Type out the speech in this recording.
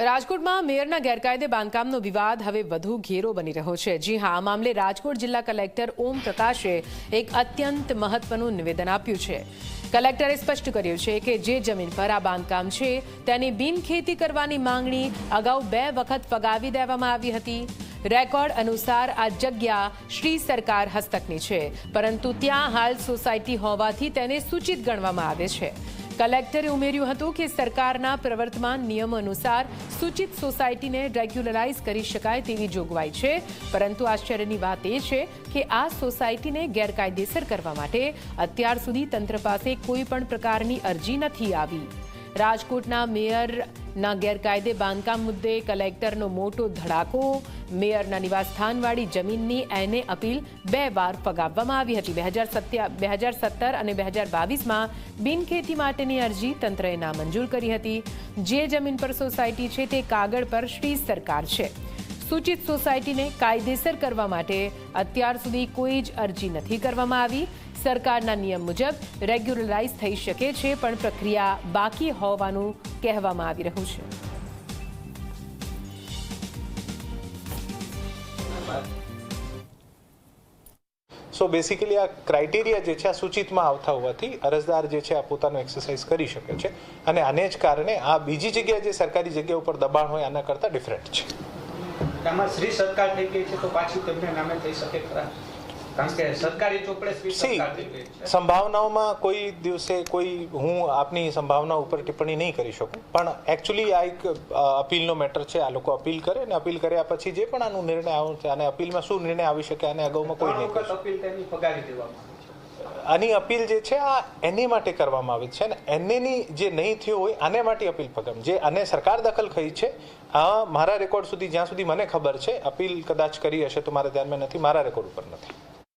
રાજકોટમાં મેયરના ગેરકાયદે બાંધકામનો વિવાદ હવે વધુ ઘેરો બની રહ્યો છે। જી હા, આ મામલે રાજકોટ જિલ્લા કલેક્ટર ઓમ પ્રકાશે એક અત્યંત મહત્વનું નિવેદન આપ્યું છે। કલેક્ટરે સ્પષ્ટ કર્યું છે કે જે જમીન પર આ બાંધકામ છે તેની બિનખેતી કરવાની માંગણી અગાઉ 2 વખત ફગાવી દેવામાં આવી હતી। રેકોર્ડ અનુસાર આ જગ્યા શ્રી સરકાર હસ્તકની છે, પરંતુ ત્યાં હાલ સોસાયટી હોવાથી તેને સૂચિત ગણવામાં આવે છે। કલેક્ટરે ઉમેર્યું હતું કે સરકારના પ્રવર્તમાન નિયમો અનુસાર સૂચિત સોસાયટીને રેગ્યુલરાઇઝ કરી શકાય તેવી જોગવાઈ છે, પરંતુ આશ્ચર્યની વાત એ છે કે આ સોસાયટીને ગેરકાયદેસર કરવા માટે અત્યાર સુધી તંત્ર પાસે કોઈ પણ પ્રકારની અરજી નથી આવી। રાજકોટના મેયરના ગેરકાયદે બાંધકામ મુદ્દે કલેક્ટરનો મોટો ધડાકો। મેયરના નિવાસસ્થાનવાળી જમીનની એને અપીલ 2 વાર ફગાવવામાં આવી હતી। 2017 અને 2022માં બિનખેતી માટેની અરજી તંત્રએ નામંજૂર કરી હતી। જે જમીન પર સોસાયટી છે તે કાગળ પર શ્રી સરકાર છે। સૂચિત સોસાયટીને કાયદેસર કરવા માટે અત્યાર સુધી કોઈ જ અરજી નથી કરવામાં આવી। સરકારના નિયમ મુજબ રેગ્યુલરાઇઝ થઈ શકે છે, પણ પ્રક્રિયા બાકી હોવાનું કહેવામાં આવી રહ્યું છે। સો બેસિકલી આ ક્રાઇટેરિયા જે છે આ સૂચિતમાં આવતા હોવાથી અરજદાર જે છે આ પોતાનો એક્સરસાઇઝ કરી શકે છે, અને આને જ કારણે આ બીજી જગ્યાએ જે સરકારી જગ્યા ઉપર દબાણ હોય આના કરતાં ડિફરન્ટ છે। આમાં શ્રી સરકાર થઈ ગઈ છે તો પાછી તમને નામે થઈ શકે ખરા? કારણ કે સરકારી ચોપડે શ્રી સરકાર થઈ ગઈ છે। સંભાવનાઓમાં કોઈ દિવસે હું આપની સંભાવના ઉપર ટિપ્પણી નહીં કરી શકું, પણ એકચ્યુઅલી આ એક અપીલનો મેટર છે। આ લોકો અપીલ કરે અને અપીલ કર્યા પછી જે પણ આનો નિર્ણય આવે છે, અને અપીલમાં શું નિર્ણય આવી શકે અને અગાઉમાં કોઈ નહીં કરે। અપીલ તેની ફગાવી દેવામાં આની અપીલ જે છે આ એને માટે કરવામાં આવે છે, અને એનેની જે નહીં થયો હોય આને માટે અપીલ ફગામ જે આને સરકાર દખલ કરી છે। આ મારા રેકોર્ડ સુધી જ્યાં સુધી મને ખબર છે અપીલ કદાચ કરી હશે તો મારા ધ્યાનમાં નથી, મારા રેકોર્ડ ઉપર નથી।